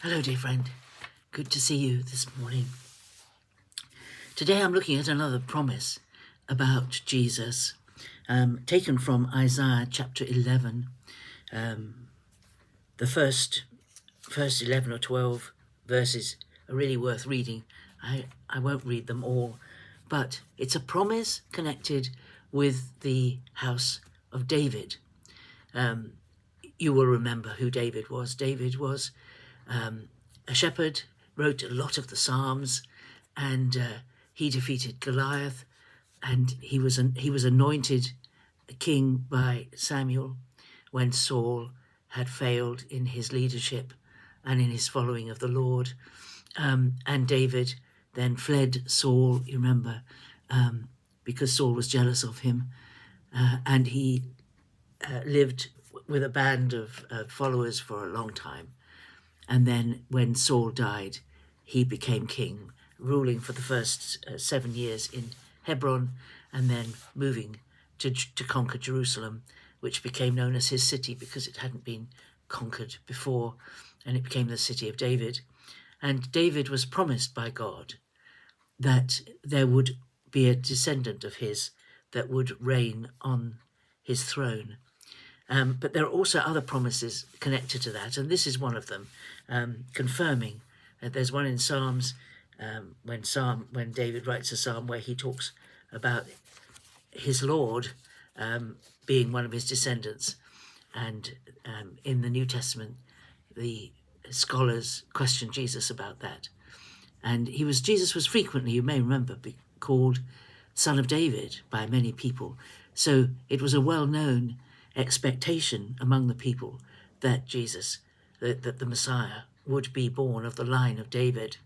Hello, dear friend. Good to see you this morning. Today I'm looking at another promise about Jesus, taken from Isaiah chapter 11. The first 11 or 12 verses are really worth reading. I won't read them all, but it's a promise connected with the house of David. You will remember who David was. David was a shepherd, wrote a lot of the Psalms, and he defeated Goliath, and he was anointed king by Samuel when Saul had failed in his leadership and in his following of the Lord. And David then fled Saul, you remember, because Saul was jealous of him, and he lived with a band of followers for a long time. And then when Saul died, he became king, ruling for the first 7 years in Hebron, and then moving to conquer Jerusalem, which became known as his city because it hadn't been conquered before, and it became the city of David. And David was promised by God that there would be a descendant of his that would reign on his throne. But there are also other promises connected to that, and this is one of them, confirming. There's one in Psalms, when David writes a psalm where he talks about his Lord being one of his descendants, and in the New Testament, the scholars question Jesus about that, and Jesus was frequently, you may remember, called Son of David by many people. So it was a well-known expectation among the people that Jesus, that the Messiah, would be born of the line of David.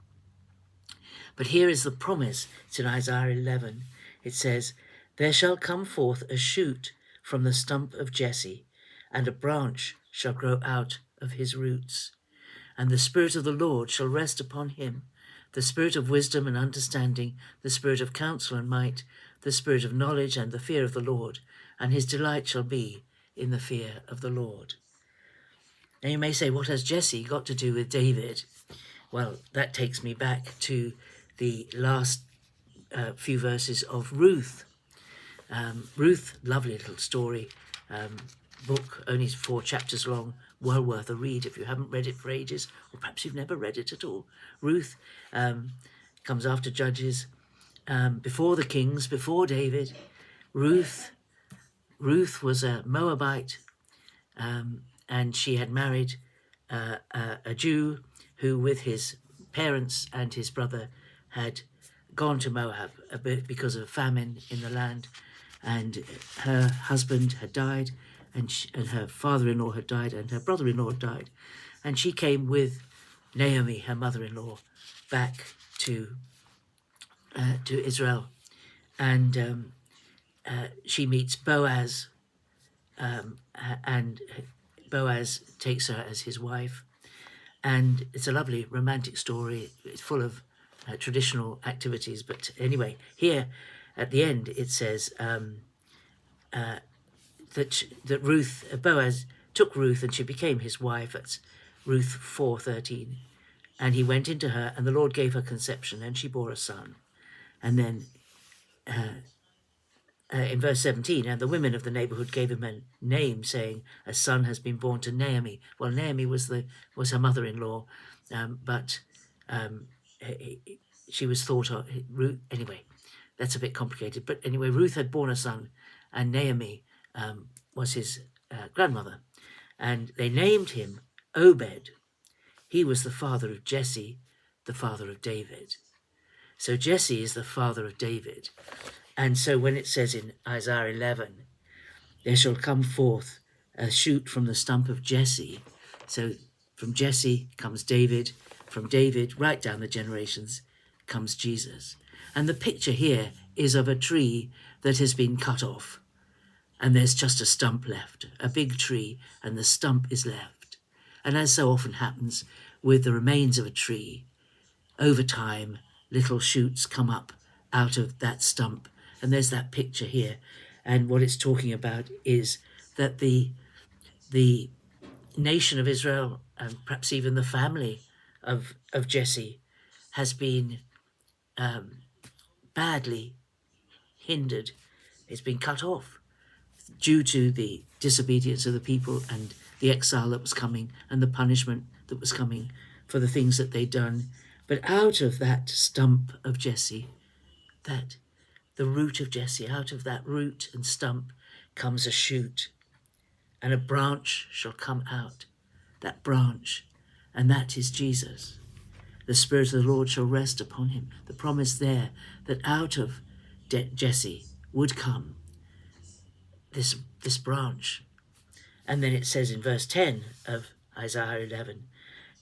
But here is the promise. It's in Isaiah 11. It says, "There shall come forth a shoot from the stump of Jesse, and a branch shall grow out of his roots. And the Spirit of the Lord shall rest upon him, the Spirit of wisdom and understanding, the Spirit of counsel and might, the Spirit of knowledge and the fear of the Lord, and his delight shall be in the fear of the Lord." Now you may say, what has Jesse got to do with David? Well, that takes me back to the last few verses of Ruth. Ruth, lovely little story, book, only 4 chapters long, well worth a read if you haven't read it for ages, or perhaps you've never read it at all. Ruth comes after Judges, before the kings, before David. Ruth was a Moabite, and she had married a Jew who, with his parents and his brother, had gone to Moab a bit because of famine in the land, and her husband had died, and her father-in-law had died, and her brother-in-law had died, and she came with Naomi, her mother-in-law, back to Israel, and she meets Boaz, and Boaz takes her as his wife, and it's a lovely romantic story. It's full of traditional activities, but anyway, here at the end it says that Boaz took Ruth and she became his wife. That's Ruth 4:13, and he went into her, and the Lord gave her conception, and she bore a son. And then in verse 17, and the women of the neighborhood gave him a name, saying, "A son has been born to Naomi." Well, Naomi was her mother-in-law, but she was thought of Ruth. Anyway, that's a bit complicated. But anyway, Ruth had born a son, and Naomi was his grandmother, and they named him Obed. He was the father of Jesse, the father of David. So Jesse is the father of David. And so when it says in Isaiah 11, "There shall come forth a shoot from the stump of Jesse," so from Jesse comes David, from David right down the generations comes Jesus. And the picture here is of a tree that has been cut off, and there's just a stump left, a big tree, and the stump is left. And as so often happens with the remains of a tree, over time, little shoots come up out of that stump. And there's that picture here. And what it's talking about is that the nation of Israel, and perhaps even the family of Jesse has been badly hindered. It's been cut off due to the disobedience of the people and the exile that was coming and the punishment that was coming for the things that they'd done. But out of that stump of Jesse, that the root of Jesse, out of that root and stump comes a shoot, and a branch shall come out. That branch, and that is Jesus. The Spirit of the Lord shall rest upon him. The promise there that out of Jesse would come this branch. And then it says in verse 10 of Isaiah 11,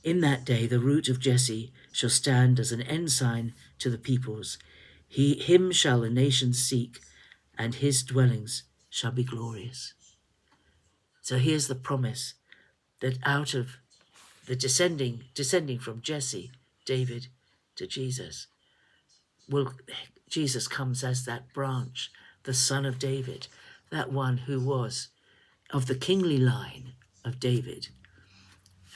in that day the root of Jesse shall stand as an ensign to the peoples. Him shall the nations seek, and his dwellings shall be glorious. So here's the promise that out of the descending from Jesse, David, to Jesus, Jesus comes as that branch, the son of David, that one who was of the kingly line of David,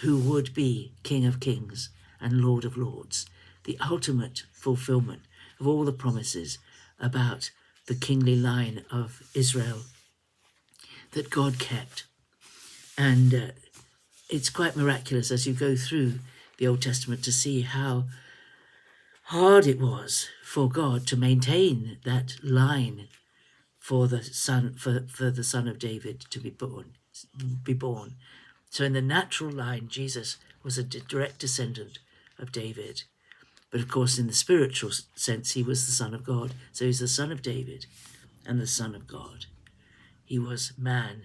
who would be King of Kings and Lord of Lords, the ultimate fulfillment of all the promises about the kingly line of Israel that God kept. And it's quite miraculous as you go through the Old Testament to see how hard it was for God to maintain that line for the son of David to be born. So in the natural line, Jesus was a direct descendant of David. But of course, in the spiritual sense, he was the Son of God. So he's the Son of David and the Son of God. He was man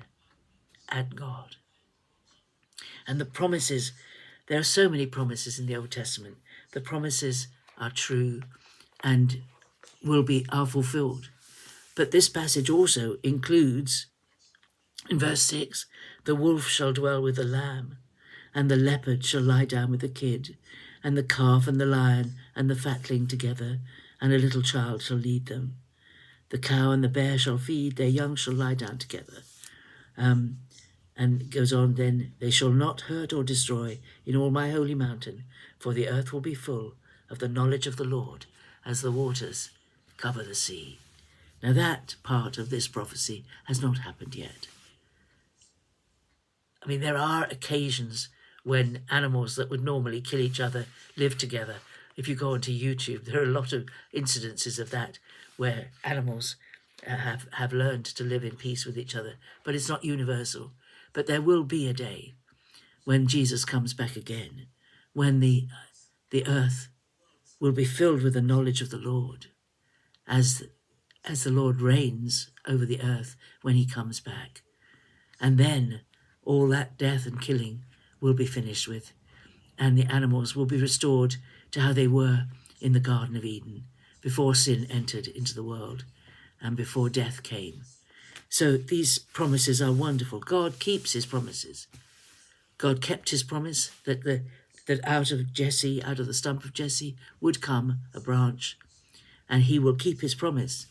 and God. And the promises, there are so many promises in the Old Testament. The promises are true and are fulfilled. But this passage also includes, in verse 6, the wolf shall dwell with the lamb, and the leopard shall lie down with the kid, and the calf and the lion and the fatling together, and a little child shall lead them. The cow and the bear shall feed, their young shall lie down together. And it goes on, then they shall not hurt or destroy in all my holy mountain, for the earth will be full of the knowledge of the Lord as the waters cover the sea. Now that part of this prophecy has not happened yet. I mean, there are occasions when animals that would normally kill each other live together. If you go onto YouTube, there are a lot of incidences of that where animals have learned to live in peace with each other, but it's not universal. But there will be a day when Jesus comes back again, when the earth will be filled with the knowledge of the Lord, as the Lord reigns over the earth when he comes back. And then all that death and killing will be finished with, and the animals will be restored to how they were in the Garden of Eden, before sin entered into the world and before death came. So these promises are wonderful. God keeps his promises. God kept his promise that out of Jesse, out of the stump of Jesse, would come a branch, and he will keep his promise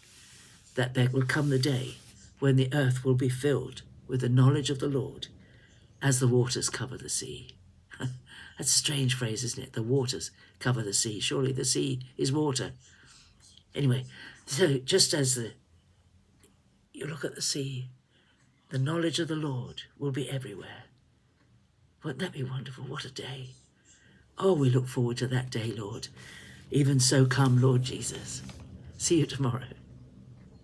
that there will come the day when the earth will be filled with the knowledge of the Lord as the waters cover the sea. That's a strange phrase, isn't it? The waters cover the sea. Surely the sea is water. Anyway, so just as you look at the sea, the knowledge of the Lord will be everywhere. Wouldn't that be wonderful? What a day. Oh, we look forward to that day, Lord. Even so, come, Lord Jesus. See you tomorrow.